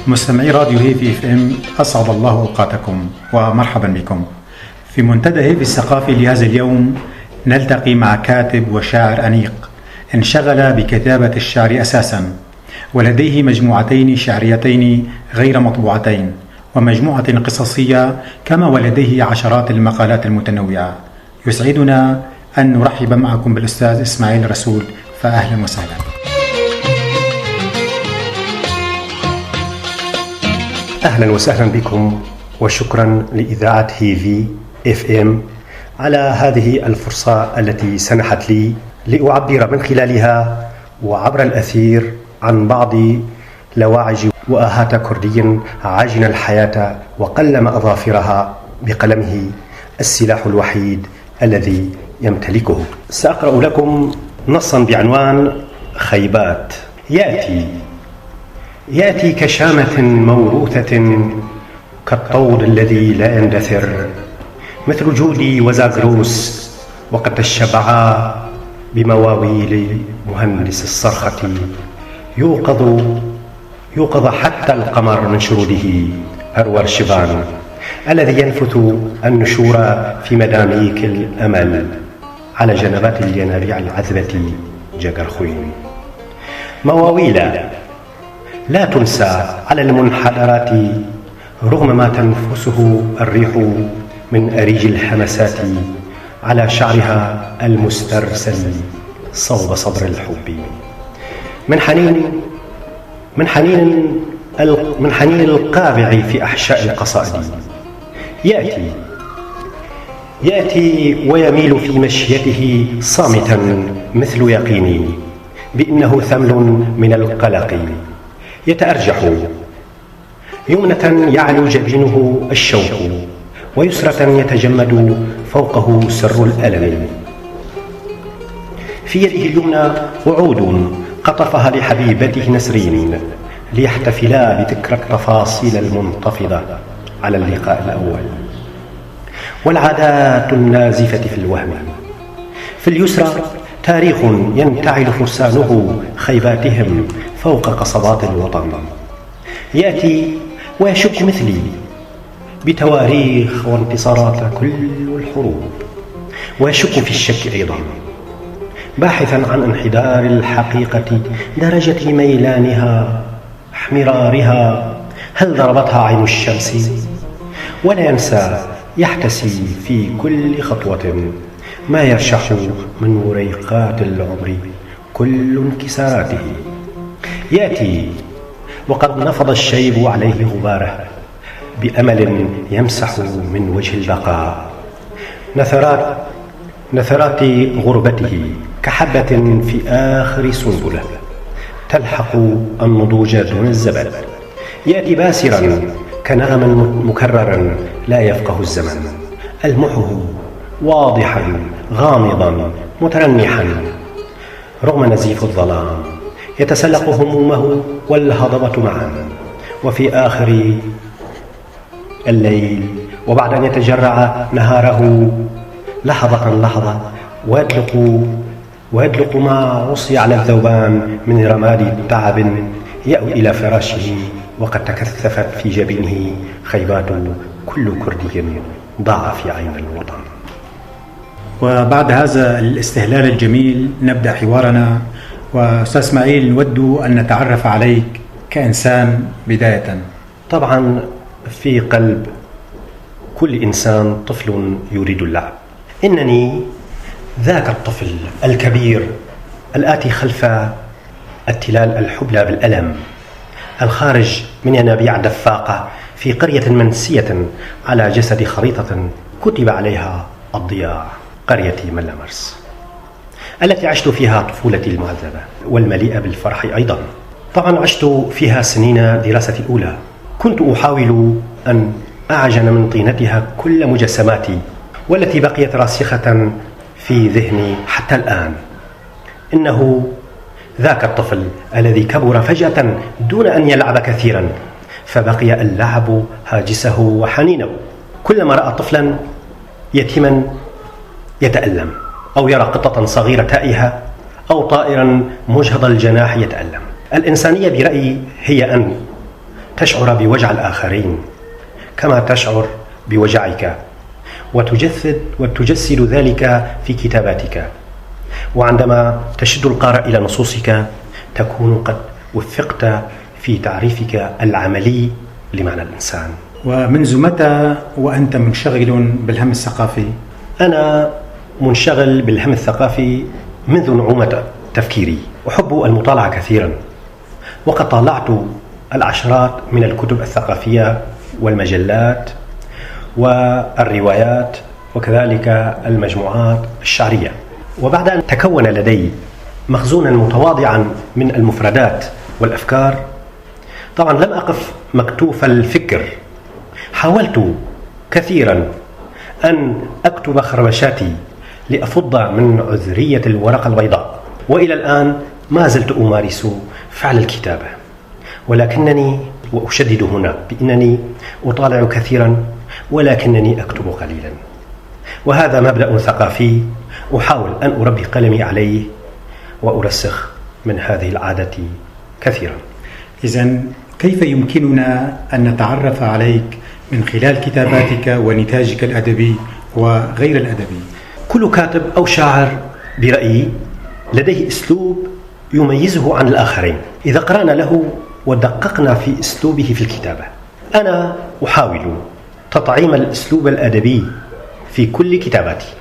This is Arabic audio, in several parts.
مستمعي راديو هيفي اف ام، اسعد الله اوقاتكم ومرحبا بكم. في منتدى هيفي الثقافي لهذا اليوم نلتقي مع كاتب وشاعر انيق انشغل بكتابة الشعر اساسا، ولديه مجموعتين شعريتين غير مطبوعتين ومجموعة قصصية، كما ولديه عشرات المقالات المتنوعة. يسعدنا أن نرحب معكم بالأستاذ إسماعيل رسول، فأهلا وسهلا. أهلا وسهلا بكم، وشكرا لإذاعة هيفي اف ام على هذه الفرصة التي سنحت لي لأعبر من خلالها وعبر الأثير عن بعض لواعج وآهات كردي عاجن الحياة وقلم أظافرها بقلمه السلاح الوحيد الذي يمتلكه. سأقرأ لكم نصا بعنوان خيبات. يأتي كشامة موروثة كالطود الذي لا يندثر، مثل جودي وزاغروس وقد الشبعا بمواويل مهندس الصرخة. يوقظ حتى القمر من شروده أروى الشبان الذي ينفث النشور في مداميك الأمل على جنبات الينابيع العذبة جاكرخوين. مواويل لا تنسى على المنحدرات رغم ما تنفسه الريح من أريج الحمسات على شعرها المسترسل صوب صدر الحب. من حنين القابع في أحشاء القصائد. يأتي ويميل في مشيته صامتا مثل يقيني بأنه ثمل من القلق. يتأرجح يمنة يعلو جبينه الشوق، ويسرة يتجمد فوقه سر الألم. في يده اليمنى وعود قطفها لحبيبته نسرين ليحتفلا بذكرى التفاصيل المنتفضة على اللقاء الأول، والعادات النازفة في الوهم. في اليسرى تاريخ ينتعل فرسانه خيباتهم فوق قصبات الوطن. يأتي ويشك مثلي بتواريخ وانتصارات كل الحروب، ويشك في الشك أيضا، باحثا عن انحدار الحقيقة، درجة ميلانها، احمرارها، هل ضربتها عين الشمس؟ ولا ينسى يحتسي في كل خطوة ما يرشح من وريقات العمر كل انكساراته. يأتي وقد نفض الشيب عليه غباره بأمل يمسح من وجه البقاء. نثرات غربته كحبة في آخر سنبلة تلحق النضوج دون الزبد. يأتي باسرا كنغما مكررا لا يفقه الزمن، ألمحه واضحا غامضا مترنحا رغم نزيف الظلام، يتسلق همومه والهضبة معا. وفي آخر الليل وبعد أن يتجرع نهاره لحظة ويدلق ما عصي على الذوبان من رماد تعب، يأوي إلى فراشه وقد تكثفت في جبينه خيبات كل كردي ضاع في عين الوطن. وبعد هذا الاستهلال الجميل نبدأ حوارنا. وأستاذ إسماعيل، نود أن نتعرف عليك كإنسان بداية. طبعا في قلب كل إنسان طفل يريد اللعب. إنني ذاك الطفل الكبير الآتي خلف التلال الحبلى بالألم، الخارج من ينابيع دفاقة في قرية منسية على جسد خريطة كتب عليها الضياع، قرية ملامرس التي عشت فيها طفولتي المعذبة والمليئة بالفرح أيضا. طبعا عشت فيها سنين دراستي الأولى، كنت أحاول أن أعجن من طينتها كل مجسماتي والتي بقيت راسخة في ذهني حتى الآن. إنه ذاك الطفل الذي كبر فجأة دون أن يلعب كثيرا، فبقي اللعب هاجسه وحنينه. كلما رأى طفلا يتيما يتألم، أو يرى قطة صغيرة تائهة، أو طائرا مجهض الجناح يتألم. الإنسانية برأيي هي أن تشعر بوجع الآخرين كما تشعر بوجعك، وتجسد ذلك في كتاباتك. وعندما تشد القارئ إلى نصوصك تكون قد وفقت في تعريفك العملي لمعنى الإنسان. ومنذ متى وأنت منشغل بالهم الثقافي؟ أنا منشغل بالهم الثقافي منذ نعومة تفكيري. أحب المطالعة كثيرا، وقد طالعت العشرات من الكتب الثقافية والمجلات والروايات وكذلك المجموعات الشعرية. وبعد أن تكون لدي مخزونا متواضعا من المفردات والأفكار، طبعا لم أقف مكتوف الفكر، حاولت كثيرا أن أكتب خربشاتي لأفض من عذرية الورقة البيضاء، وإلى الآن ما زلت أمارس فعل الكتابة، ولكنني وأشدد هنا بأنني أطالع كثيرا ولكنني أكتب قليلا. وهذا مبدأ ثقافي أحاول أن أربي قلمي عليه وأرسخ من هذه العادة كثيرا. إذن كيف يمكننا أن نتعرف عليك من خلال كتاباتك ونتاجك الأدبي وغير الأدبي؟ كل كاتب أو شاعر برأيي لديه أسلوب يميزه عن الآخرين إذا قرأنا له ودققنا في أسلوبه في الكتابة. أنا أحاول تطعيم الأسلوب الأدبي في كل كتاباتي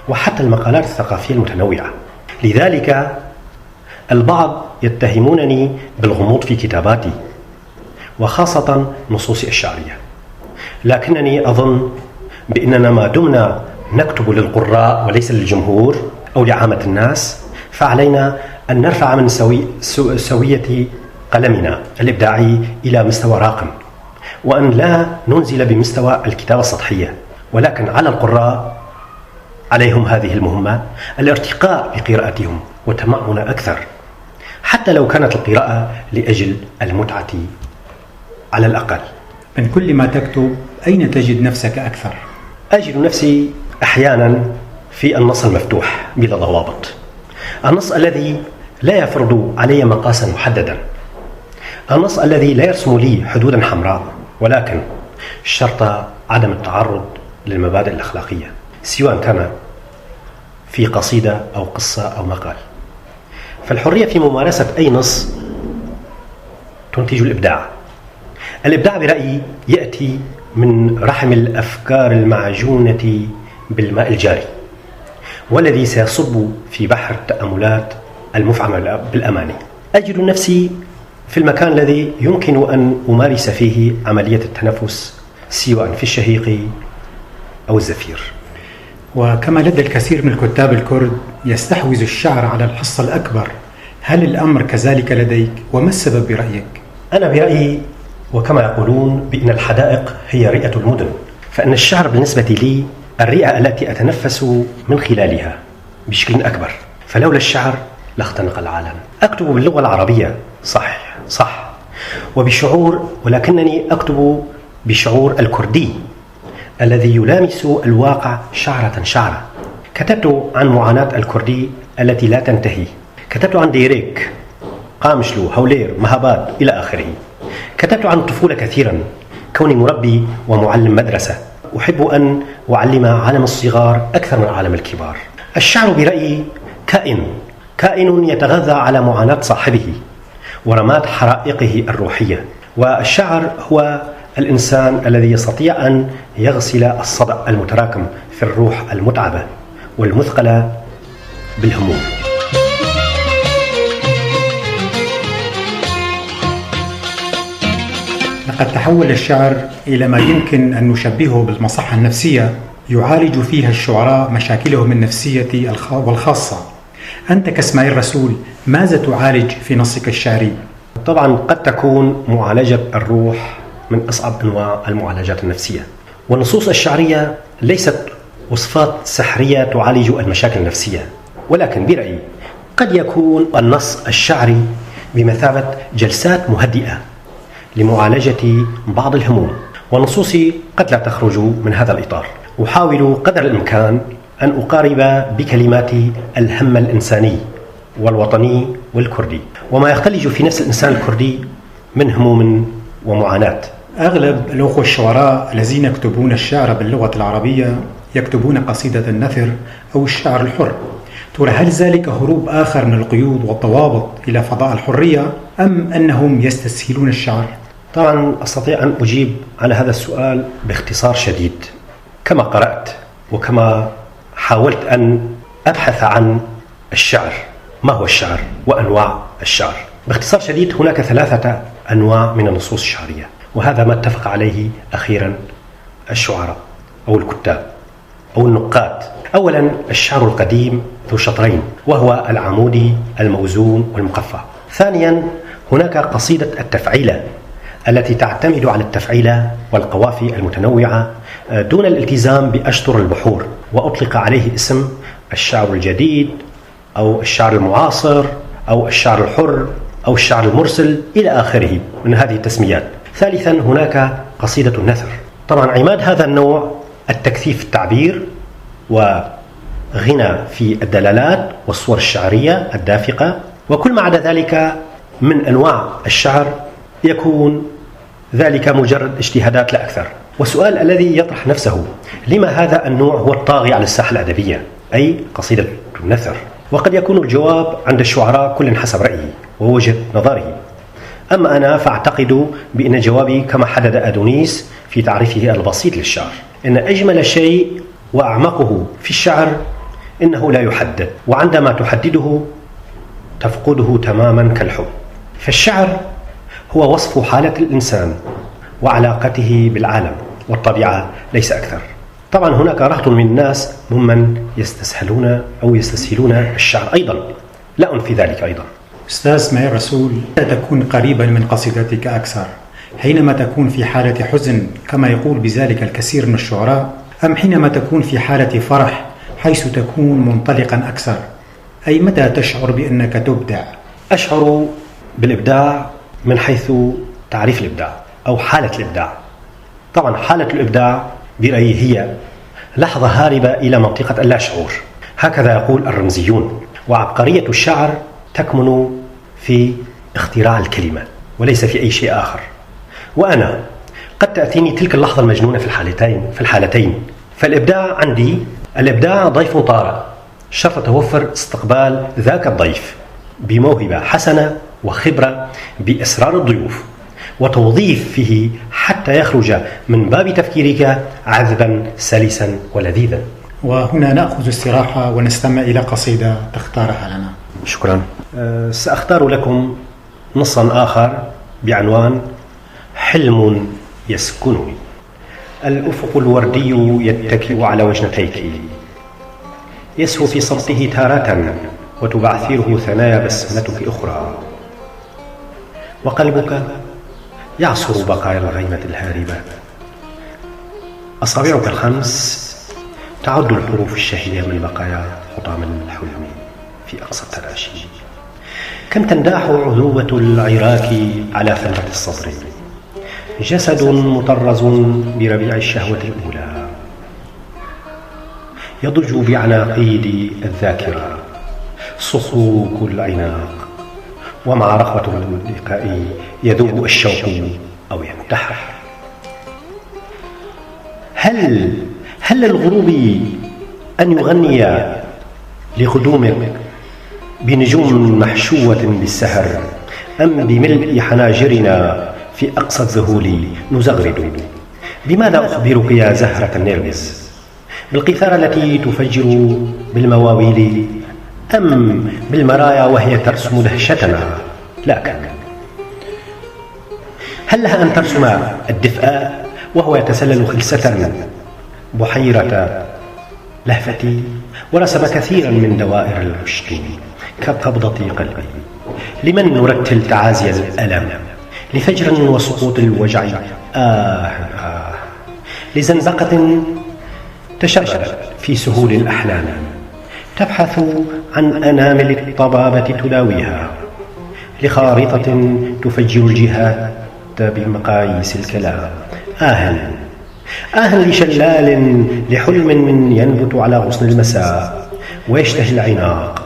وحتى المقالات الثقافية المتنوعة. لذلك البعض يتهمونني بالغموض في كتاباتي وخاصة نصوصي الشعرية، لكنني أظن بأننا ما دمنا نكتب للقراء وليس للجمهور أو لعامة الناس، فعلينا أن نرفع من سوية قلمنا الإبداعي إلى مستوى راق، وأن لا ننزل بمستوى الكتابة السطحية، ولكن على القراء عليهم هذه المهمة، الارتقاء بقراءتهم وتمعن أكثر، حتى لو كانت القراءة لأجل المتعة على الأقل. من كل ما تكتب أين تجد نفسك أكثر؟ أجد نفسي أحيانا في النص المفتوح بلا ضوابط، النص الذي لا يفرض علي مقاسا محددا، النص الذي لا يرسم لي حدودا حمراء، ولكن شرط عدم التعرض للمبادئ الأخلاقية، سواء كان في قصيدة أو قصة أو مقال. فالحرية في ممارسة أي نص تنتج الإبداع. الإبداع برأيي يأتي من رحم الأفكار المعجونة بالماء الجاري، والذي سيصب في بحر التأملات المفعمة بالأماني. أجد نفسي في المكان الذي يمكن أن أمارس فيه عملية التنفس، سواء في الشهيق أو الزفير. وكما لدى الكثير من الكتاب الكرد يستحوذ الشعر على الحصة الأكبر، هل الأمر كذلك لديك؟ وما السبب برأيك؟ أنا برأيي وكما يقولون بأن الحدائق هي رئة المدن، فإن الشعر بالنسبة لي الرئة التي أتنفس من خلالها بشكل أكبر، فلولا الشعر لاختنق العالم. أكتب باللغة العربية صح وبشعور، ولكنني أكتب بشعور الكردي الذي يلامس الواقع شعرة. كتبت عن معاناة الكردي التي لا تنتهي، كتبت عن ديريك، قامشلو، هولير، مهاباد إلى آخره. كتبت عن الطفولة كثيرا، كوني مربي ومعلم مدرسة، أحب أن أعلم عالم الصغار أكثر من عالم الكبار. الشعر برأيي كائن يتغذى على معاناة صاحبه ورماد حرائقه الروحية، والشعر هو الإنسان الذي يستطيع أن يغسل الصدأ المتراكم في الروح المتعبة والمثقلة بالهموم. لقد تحول الشعر إلى ما يمكن أن نشبهه بالمصحة النفسية، يعالج فيها الشعراء مشاكلهم النفسية والخاصة. أنت كإسماعيل رسول ماذا تعالج في نصك الشعري؟ طبعا قد تكون معالجة الروح من أصعب أنواع المعالجات النفسية، والنصوص الشعرية ليست وصفات سحرية تعالج المشاكل النفسية، ولكن برأيي قد يكون النص الشعري بمثابة جلسات مهدئة لمعالجة بعض الهموم، ونصوصي قد لا تخرج من هذا الإطار. أحاول قدر الإمكان أن أقارب بكلماتي الهم الإنساني والوطني والكردي، وما يختلج في نفس الإنسان الكردي من هموم ومعاناة. أغلب الأخوة الشعراء الذين يكتبون الشعر باللغة العربية يكتبون قصيدة النثر أو الشعر الحر. ترى هل ذلك هروب آخر من القيود والضوابط إلى فضاء الحرية أم أنهم يستسهلون الشعر؟ طبعا أستطيع أن أجيب على هذا السؤال باختصار شديد. كما قرأت وكما حاولت أن أبحث عن الشعر، ما هو الشعر وأنواع الشعر. باختصار شديد هناك 3 أنواع من النصوص الشعرية، وهذا ما اتفق عليه أخيرا الشعراء أو الكتاب أو النقاد. أولا الشعر القديم ذو شطرين، وهو العمودي الموزون والمقفى. ثانيا هناك قصيدة التفعيلة التي تعتمد على التفعيلة والقوافي المتنوعة دون الالتزام بأشطر البحور، وأطلق عليه اسم الشعر الجديد أو الشعر المعاصر أو الشعر الحر أو الشعر المرسل إلى آخره من هذه التسميات. ثالثا هناك قصيدة النثر. طبعا عماد هذا النوع التكثيف التعبير وغنى في الدلالات والصور الشعرية الدافقة، وكل ما عدا ذلك من أنواع الشعر يكون ذلك مجرد اجتهادات لا أكثر. والسؤال الذي يطرح نفسه: لما هذا النوع هو الطاغي على الساحة الأدبية، أي قصيدة النثر؟ وقد يكون الجواب عند الشعراء كل حسب رأيه ووجهة نظره. أما أنا فأعتقد بأن جوابي كما حدد أدونيس في تعريفه البسيط للشعر: إن أجمل شيء وأعمقه في الشعر إنه لا يحدد، وعندما تحدده تفقده تماما كالحب. فالشعر هو وصف حالة الإنسان وعلاقته بالعالم والطبيعة ليس أكثر. طبعا هناك رهط من الناس ممن يستسهلون الشعر أيضا، لا أنفي ذلك أيضا. أستاذ إسماعيل رسول، تكون قريبا من قصيدتك أكثر حينما تكون في حالة حزن كما يقول بذلك الكثير من الشعراء، أم حينما تكون في حالة فرح حيث تكون منطلقا أكثر؟ أي متى تشعر بأنك تبدع؟ أشعر بالإبداع من حيث تعريف الإبداع أو حالة الإبداع. طبعا حالة الإبداع برأيي هي لحظة هاربة إلى منطقة اللاشعور، هكذا يقول الرمزيون. وعبقرية الشعر تكمن في اختراع الكلمة وليس في أي شيء آخر. وأنا قد تأتيني تلك اللحظة المجنونة في الحالتين. فالإبداع عندي، الإبداع ضيف طارئ، شرط توفر استقبال ذاك الضيف بموهبة حسنة وخبرة بأسرار الضيوف، وتوظيفه حتى يخرج من باب تفكيرك عذبا سلسا ولذيذا. وهنا نأخذ استراحة ونستمع إلى قصيدة تختارها لنا. شكرا. سأختار لكم نصا آخر بعنوان حلم يسكنني. الأفق الوردي يتكئ على وجنتيك، يسهو في صمته تارة وتبعثره ثنايا بسمتك أخرى، وقلبك يعصر بقايا الغيمة الهاربة. أصابعك الخمس تعد الحروف الشهية من بقايا حطام الحلم في أقصى التلاشي. كم تنداح عذوبة العراك على ثمرة الصبر، جسد مطرز بربيع الشهوة الأولى، يضج بعناقيد الذاكرة صخوك العناق، ومع رخوة اللقاء يذوب الشوق أو ينتحر. هل للغروب أن يغني لقدومك بنجوم محشوة بالسهر، أم بملء حناجرنا في أقصى الذهول نزغرد؟ بماذا أخبرك يا زهرة النرجس؟ بالقيثارة التي تفجر بالمواويل، أم بالمرايا وهي ترسم دهشتنا؟ لكن هل لها أن ترسم الدفء وهو يتسلل خلسة بحيرة لهفتي، ورسم كثيرا من دوائر العشق كقبضة قلبي؟ لمن نرتل تعازي الألم؟ لفجر وسقوط الوجع لزنبقة تشردت في سهول الأحلام تبحث عن أنامل الطبابة تداويها، لخارطة تفجر الجهات بمقاييس الكلام. لشلال لحلم ينبت على غصن المساء ويشتهي العناق.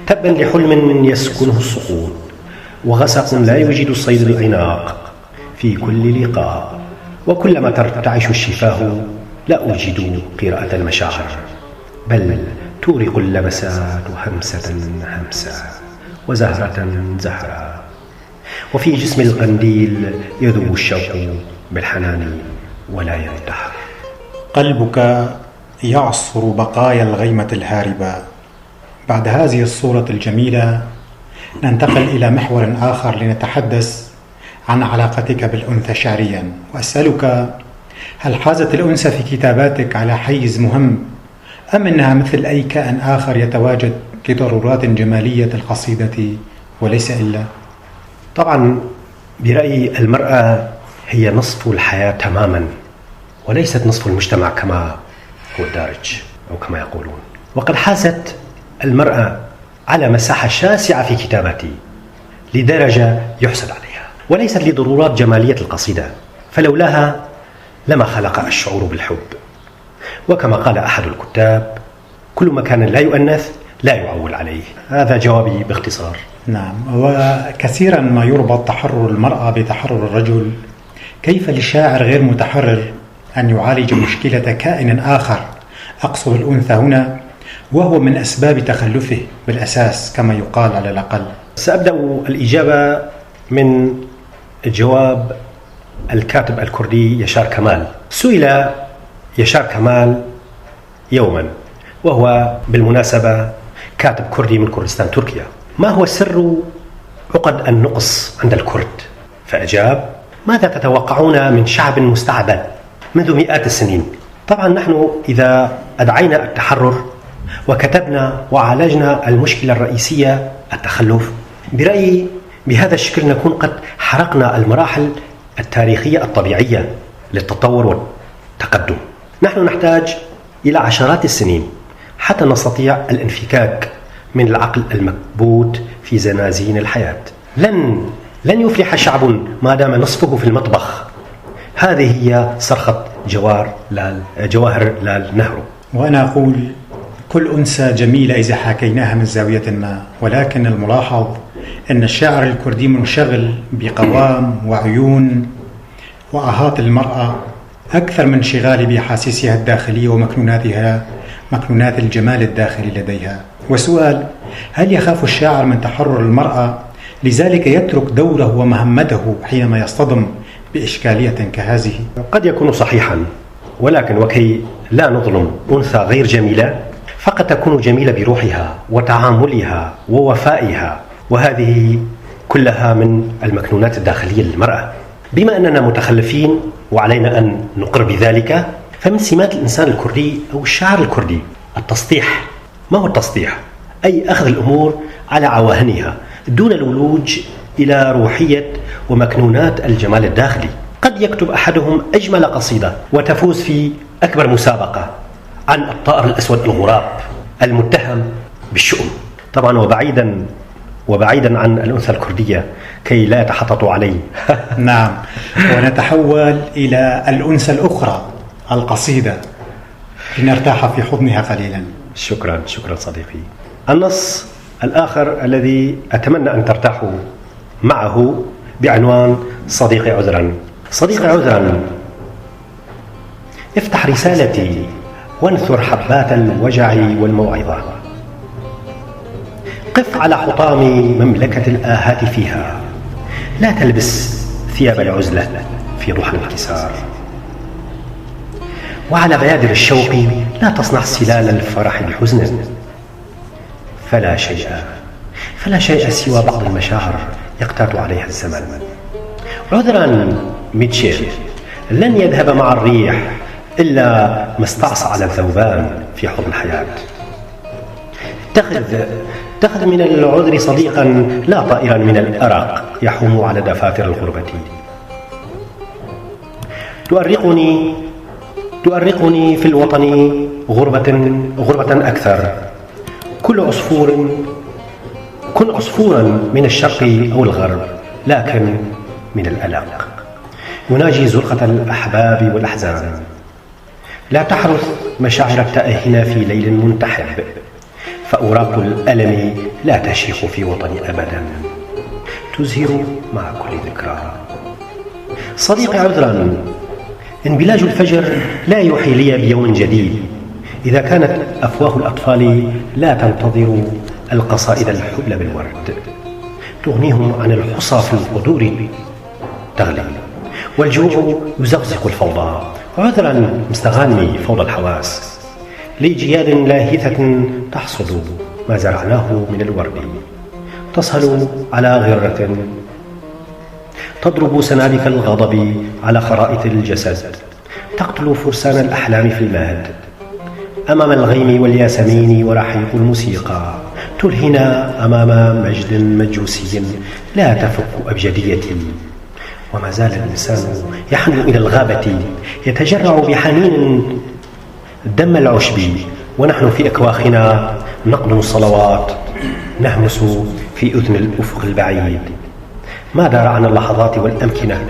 تبا لحلم يسكنه السقوط وغسق لا يجيد الصيد العناق في كل لقاء، وكلما ترتعش الشفاه لا أجد قراءة المشاعر، بل تورق اللمسات همسة همسة وزهرة زهرة، وفي جسم القنديل يذوب الشوق بالحنان ولا ينتحر. قلبك يعصر بقايا الغيمة الهاربة. بعد هذه الصورة الجميلة ننتقل إلى محور آخر لنتحدث عن علاقتك بالأنثى شعريا، وأسألك: هل حازت الأنثى في كتاباتك على حيز مهم، أم أنها مثل أي كائن آخر يتواجد لضرورات جمالية القصيدة وليس إلا؟ طبعا برأيي المرأة هي نصف الحياة تماما، وليست نصف المجتمع كما هو الدارج أو كما يقولون. وقد حازت المرأة على مساحة شاسعة في كتاباتي لدرجة يحسد عليها، وليست لضرورات جمالية القصيدة، فلولاها لما خلق الشعور بالحب. وكما قال أحد الكتاب: كل مكان لا يؤنث لا يعول عليه. هذا جوابي باختصار. نعم، وكثيرا ما يربط تحرر المرأة بتحرر الرجل. كيف لشاعر غير متحرر أن يعالج مشكلة كائن آخر، أقصد الأنثى هنا، وهو من أسباب تخلفه بالأساس كما يقال على الأقل؟ سأبدأ الإجابة من جواب الكاتب الكردي يشار كمال. سئل يشار كمال يوما، وهو بالمناسبة كاتب كردي من كردستان تركيا: ما هو سر عقد النقص عند الكرد؟ فأجاب: ماذا تتوقعون من شعب مستعبد منذ مئات السنين؟ طبعا نحن إذا أدعينا التحرر وكتبنا وعالجنا المشكلة الرئيسية التخلف، برأيي بهذا الشكل نكون قد حرقنا المراحل التاريخية الطبيعية للتطور والتقدم. نحن نحتاج إلى عشرات السنين حتى نستطيع الانفكاك من العقل المكبوت في زنازين الحياة. لن يفلح شعب ما دام نصفه في المطبخ. هذه هي صرخة جواهر لال نهرو. وأنا أقول: كل أنثى جميلة إذا حكيناها من زاوية ما، ولكن الملاحظ أن الشاعر الكردي منشغل بقوام وعيون وآهات المرأة أكثر من انشغاله بأحاسيسها الداخلية ومكنوناتها، مكنونات الجمال الداخلي لديها. وسؤال: هل يخاف الشاعر من تحرر المرأة لذلك يترك دوره ومهمته حينما يصطدم بإشكالية كهذه؟ قد يكون صحيحا، ولكن وكي لا نظلم أنثى غير جميلة، فقد تكون جميلة بروحها وتعاملها ووفائها، وهذه كلها من المكنونات الداخلية للمرأة. بما أننا متخلفين وعلينا أن نقر بذلك، فمن سمات الإنسان الكردي أو الشاعر الكردي التسطيح. ما هو التسطيح؟ أي أخذ الأمور على عواهنها دون الولوج إلى روحية ومكنونات الجمال الداخلي. قد يكتب أحدهم أجمل قصيدة وتفوز في أكبر مسابقة عن الطائر الأسود الغراب المتهم بالشؤم. طبعا وبعيدا عن الأنثى الكردية كي لا يتحططوا علي. نعم، ونتحول إلى الأنثى الأخرى القصيدة لنرتاح في حضنها قليلا. شكرا صديقي. النص الآخر الذي أتمنى أن ترتاحوا معه بعنوان صديقي عذرا. صديقي عذرا، افتح رسالتي وانثر حبات الوجع والموعظة. قف على حطام مملكة الآهات فيها، لا تلبس ثياب العزلة في ضحى الانكسار. وعلى بيادر الشوق لا تصنع سلال الفرح بحزن. فلا شيء سوى بعض المشاعر يقتات عليها الزمن. عذرا ميتشيل، لن يذهب مع الريح إلا ما استعصى على الذوبان في حضن الحياة. اتخذ من العذر صديقا لا طائرا من الأرق يحوم على دفاتر الغربة. تؤرقني في الوطن غربة أكثر. كن عصفورا من الشرق أو الغرب، لكن من الألق. يناجي زلقة الأحباب والأحزان. لا تحرث مشاعر التائهين في ليل منتحب، فأوراق الألم لا تشيخ في وطني أبدا. تزهر مع كل ذكرى. صديقي عذرا، انبلاج الفجر لا يوحي لي بيوم جديد إذا كانت أفواه الأطفال لا تنتظر القصائد الحبل بالورد تغنيهم عن الحصى في القدور تغلي، والجوع يزقزق الفوضى. عذرا مستغانمي فوضى الحواس، لي جياد لاهثة تحصد ما زرعناه من الورد، تصهل على غرة تضرب سنابك الغضب على خرائط الجسد، تقتل فرسان الأحلام في المهد أمام الغيم والياسمين ورحيق الموسيقى، تلهنا أمام مجد مجوسي لا تفك أبجديتي. وما زال الإنسان يحن إلى الغابة يتجرع بحنين دم العشب، ونحن في أكواخنا نقدم الصلوات نهمس في أذن الأفق البعيد. ما دارعنا اللحظات والأمكنة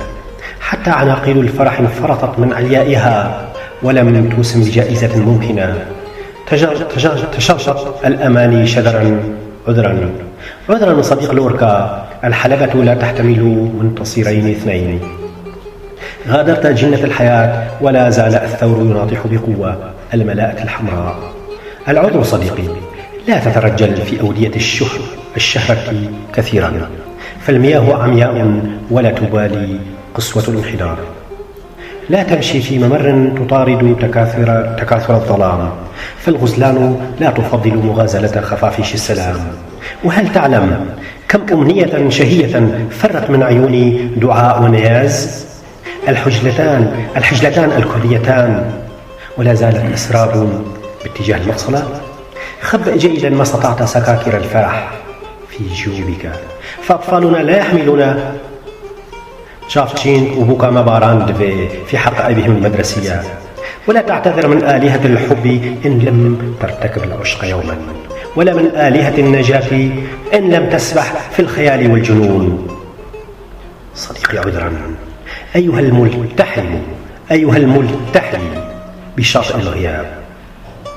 حتى عناقيل الفرح انفرطت من عليائها ولم توسم بجائزة ممكنة. تشرشت الأماني شذرا. عذرا من صديق لوركا، الحلبة لا تحتمل منتصرين اثنين. غادرت جنة الحياة ولا زال الثور يناطح بقوة الملاءة الحمراء. العذر صديقي، لا تترجل في أودية الشهرة كثيرا، فالمياه عمياء ولا تبالي قسوة الانحدار. لا تمشي في ممر تطارد تكاثر الظلام، فالغزلان لا تفضل مغازلة خفافيش السلام. وهل تعلم كم أمنية شهية فرت من عيوني دعاء ونياز؟ الحجلتان الكليتان ولا زالت أسراب باتجاه المقصلة. خبئ جيدا ما استطعت سكاكر الفرح في جيوبك، فأطفالنا لا يحملون شافتشين وبوكا مباراند في حقائبهم المدرسية. ولا تعتذر من آلهة الحب إن لم ترتكب العشق يوما، ولا من آلهة النجاة إن لم تسبح في الخيال والجنون. صديقي عذرا، أيها الملتحم بشاطئ الغياب،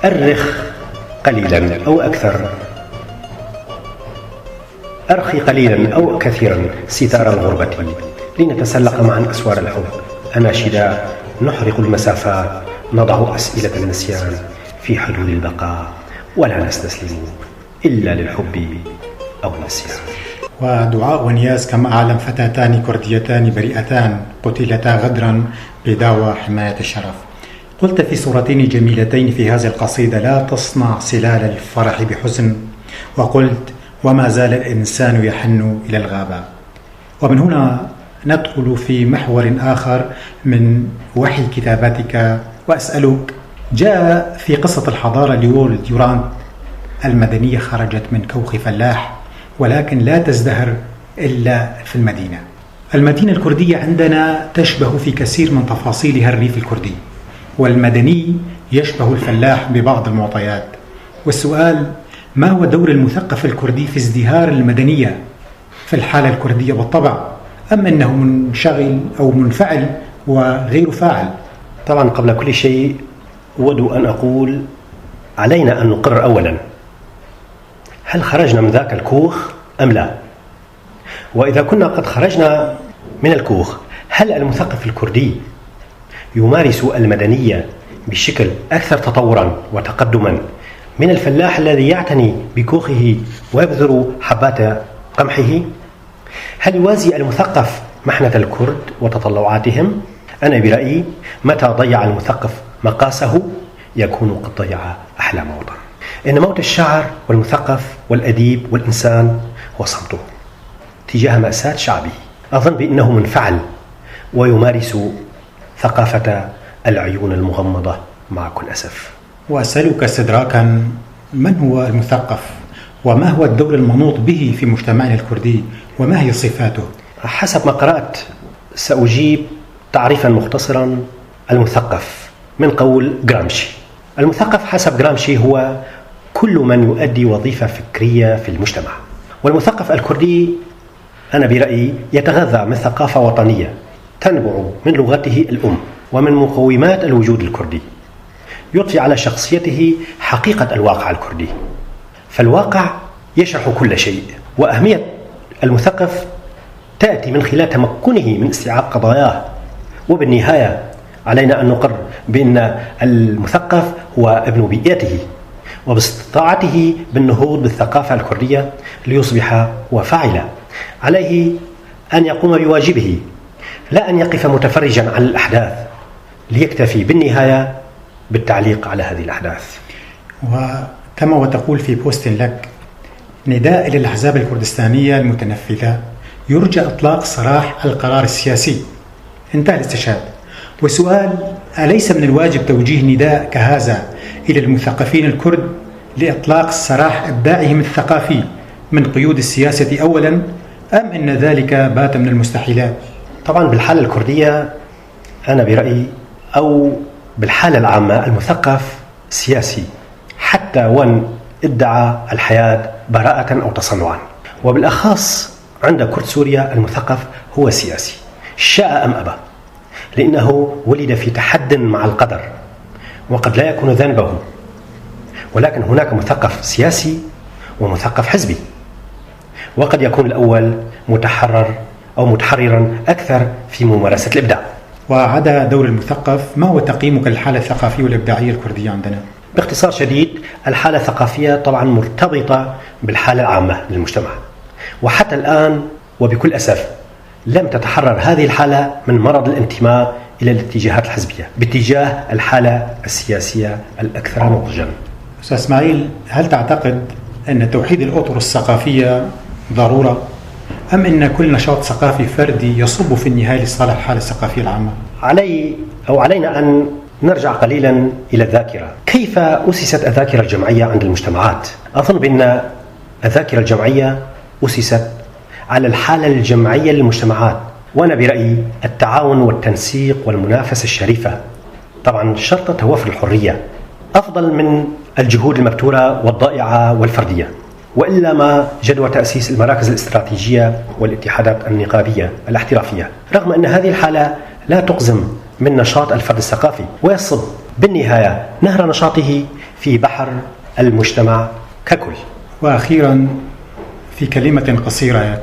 أرخ قليلا أو أكثر، أرخي قليلا أو كثيرا ستار الغربة، لنتسلق معا أسوار الحب أناشدا، نحرق المسافات، نضع أسئلة النسيان في حدود البقاء، ولا نستسلم إلا للحب أو النسيان. ودعاء ونياز كما أعلم فتاتان كرديتان بريئتان قتلتا غدرا بدعوى حماية الشرف. قلت في صورتين جميلتين في هذه القصيدة: لا تصنع سلال الفرح بحزن، وقلت: وما زال الإنسان يحن إلى الغابة. ومن هنا ندخل في محور آخر من وحي كتاباتك وأسألك: جاء في قصة الحضارة ليول ديورانت المدنية خرجت من كوخ فلاح، ولكن لا تزدهر إلا في المدينة. المدينة الكردية عندنا تشبه في كثير من تفاصيلها الريف الكردي، والمدني يشبه الفلاح ببعض المعطيات. والسؤال: ما هو دور المثقف الكردي في ازدهار المدنية في الحالة الكردية بالطبع، أم أنه منشغل أو منفعل وغير فاعل؟ طبعا قبل كل شيء أود أن أقول علينا أن نقرر أولا: هل خرجنا من ذاك الكوخ أم لا؟ وإذا كنا قد خرجنا من الكوخ، هل المثقف الكردي يمارس المدنية بشكل أكثر تطورا وتقدما من الفلاح الذي يعتني بكوخه ويبذر حبات قمحه؟ هل يوازي المثقف محنة الكرد وتطلعاتهم؟ أنا برأيي متى ضيع المثقف مقاسه يكون قد ضيع أحلام وطن. إن موت الشاعر والمثقف والأديب والإنسان هو صمته تجاه مأساة شعبه. أظن بأنه منفعل ويمارس ثقافة العيون المغمضة مع كل أسف. وأسألك استدراكا: من هو المثقف؟ وما هو الدور المنوط به في مجتمعنا الكردي؟ وما هي صفاته؟ حسب ما قرأت سأجيب تعريفا مختصرا: المثقف من قول غرامشي. المثقف حسب غرامشي هو كل من يؤدي وظيفة فكرية في المجتمع. والمثقف الكردي أنا برأيي يتغذى من ثقافة وطنية تنبع من لغته الأم ومن مقومات الوجود الكردي، يضفي على شخصيته حقيقة الواقع الكردي. فالواقع يشرح كل شيء. وأهمية المثقف تأتي من خلال تمكنه من استيعاب قضاياه. وبالنهاية علينا أن نقر بأن المثقف هو ابن بيئته، وباستطاعته بالنهوض بالثقافة الكردية ليصبح وفاعلا. عليه أن يقوم بواجبه، لا أن يقف متفرجا على الأحداث، ليكتفي بالنهاية بالتعليق على هذه الأحداث. وكما وتقول في بوست لك: نداء إلى الأحزاب الكردستانية المتنفذة: يرجى إطلاق سراح القرار السياسي. انتهى الاستشهاد. وسؤال: أليس من الواجب توجيه نداء كهذا إلى المثقفين الكرد لإطلاق سراح إبداعهم الثقافي من قيود السياسة أولا، أم أن ذلك بات من المستحيلات؟ طبعا بالحالة الكردية أنا برأيي، أو بالحالة العامة، المثقف سياسي حتى وان ادعى الحياة براءة أو تصنعا. وبالأخص عند كرد سوريا المثقف هو سياسي شاء أم أبى، لأنه ولد في تحد مع القدر، وقد لا يكون ذنبه. ولكن هناك مثقف سياسي ومثقف حزبي، وقد يكون الأول متحرر أو متحررا أكثر في ممارسة الإبداع. وعدا دور المثقف، ما هو تقييمك للحالة الثقافية والإبداعية الكردية عندنا؟ باختصار شديد، الحالة الثقافية طبعا مرتبطة بالحالة العامة للمجتمع، وحتى الآن وبكل أسف لم تتحرر هذه الحالة من مرض الانتماء إلى الاتجاهات الحزبية باتجاه الحالة السياسية الأكثر نضجا. أستاذ إسماعيل، هل تعتقد أن توحيد الأطر الثقافية ضرورة، أم أن كل نشاط ثقافي فردي يصب في النهاية لصالح الحالة الثقافية العامة؟ علينا أن نرجع قليلا إلى الذاكرة. كيف أسست الذاكرة الجمعية عند المجتمعات؟ أظن بأن الذاكرة الجمعية أسست على الحالة الجمعية للمجتمعات، وأنا برأيي التعاون والتنسيق والمنافسة الشريفة، طبعا شرط توافر الحرية، أفضل من الجهود المبتورة والضائعة والفردية. وإلا ما جدوى تأسيس المراكز الاستراتيجية والاتحادات النقابية الاحترافية، رغم أن هذه الحالة لا تقزم من نشاط الفرد الثقافي، ويصب بالنهاية نهر نشاطه في بحر المجتمع ككل. وأخيرا في كلمة قصيرة،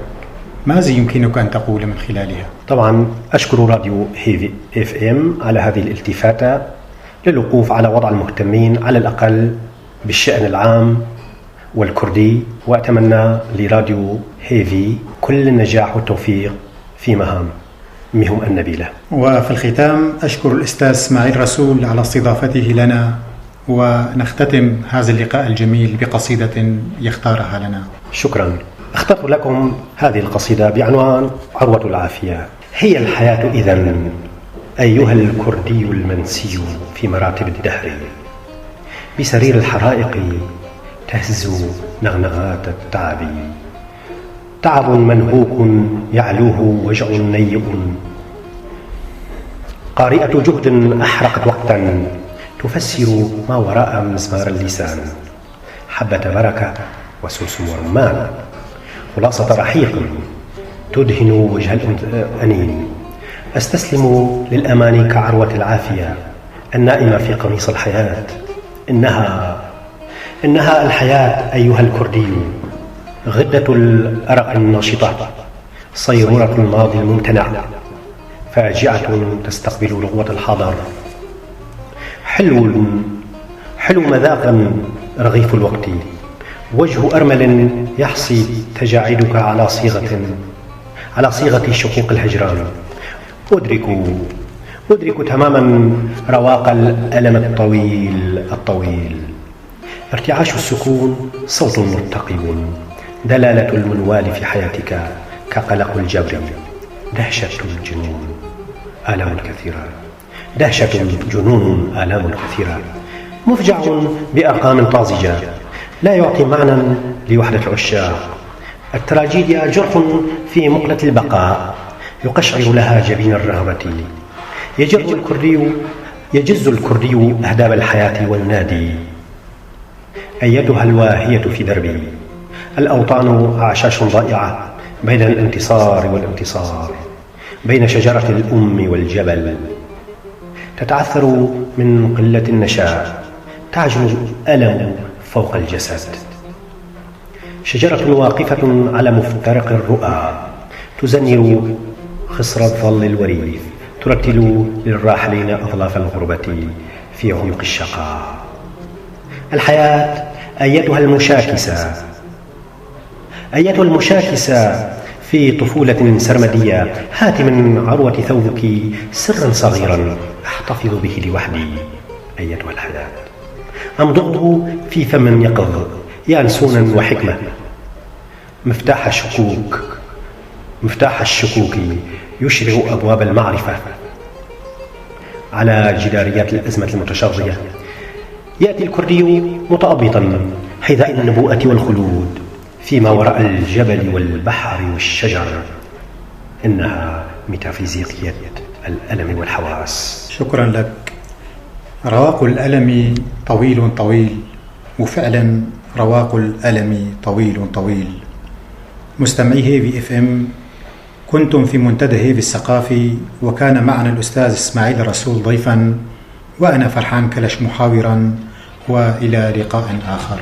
ماذا يمكنك أن تقول من خلالها؟ طبعا أشكر راديو هيفي FM على هذه الالتفاتة للوقوف على وضع المهتمين على الأقل بالشأن العام والكردي، وأتمنى لراديو هيفي كل النجاح والتوفيق في مهام النبيلة. وفي الختام أشكر الأستاذ إسماعيل رسول على استضافته لنا، ونختتم هذا اللقاء الجميل بقصيدة يختارها لنا. شكرا. اخترت لكم هذه القصيدة بعنوان عروة العافية. هي الحياة إذن أيها الكردي المنسي في مراتب الدهر، بسرير الحرائق تهز نغنغات التعب، تعب منهوك يعلوه وجع نيء، قارئة جهد أحرقت وقتا تفسر ما وراء مزمار اللسان، حبة بركة وسلسم ورمان، خلاصة رحيق تدهن وجه الأنين، أستسلم للأمان كعروة العافية النائمة في قميص الحياة. إنها الحياة أيها الكردي، غدة الأرق الناشطة، صيرورة الماضي الممتنع، فاجعة تستقبل لغوة الحاضر، حلو مذاقا رغيف الوقت، وجه أرمل يحصي تجاعدك على صيغة شقوق الهجران. أدرك تماما رواق الألم الطويل، ارتعاش السكون صوت مرتقب، دلالة المنوال في حياتك كقلق الجبر، دهشة الجنون آلام كثيرة، مفجع بأرقام طازجة، لا يعطي معنى لوحدة العشاق. التراجيديا جرح في مقلة البقاء، يقشعر لها جبين الرغبة. يجز الكردي أهداب الحياة والنادي، أيتها الواهية في دربي، الأوطان أعشاش ضائعة بين الانتصار والانتصار، بين شجرة الأم والجبل، تتعثر من قلة النشاء، تعجن الألم فوق الجسد. شجرة واقفة على مفترق الرؤى، تزنر خصر الظل الوريث، ترتل للراحلين أظلاف الغربة في عمق الشقاء. الحياة أيتها المشاكسة في طفولة سرمدية، هات من عروة ثوبك سرا صغيرا أحتفظ به لوحدي أيتها الحياة. أمضغه في فم يقظ يا أنسونا وحكمة، مفتاح الشكوك يشرع أبواب المعرفة على جداريات الأزمة المتشظية. يأتي الكردي متأبطا حذاء النبوءة والخلود فيما وراء الجبل والبحر والشجر. إنها ميتافيزيقية الألم والحواس. شكرا لك. رواق الألم طويل طويل، وفعلا رواق الألم طويل. مستمعي هيفي اف ام، كنتم في منتدى هيفي الثقافي، وكان معنا الأستاذ إسماعيل الرسول ضيفا، وأنا فرحان كلش محاورا، وإلى لقاء آخر.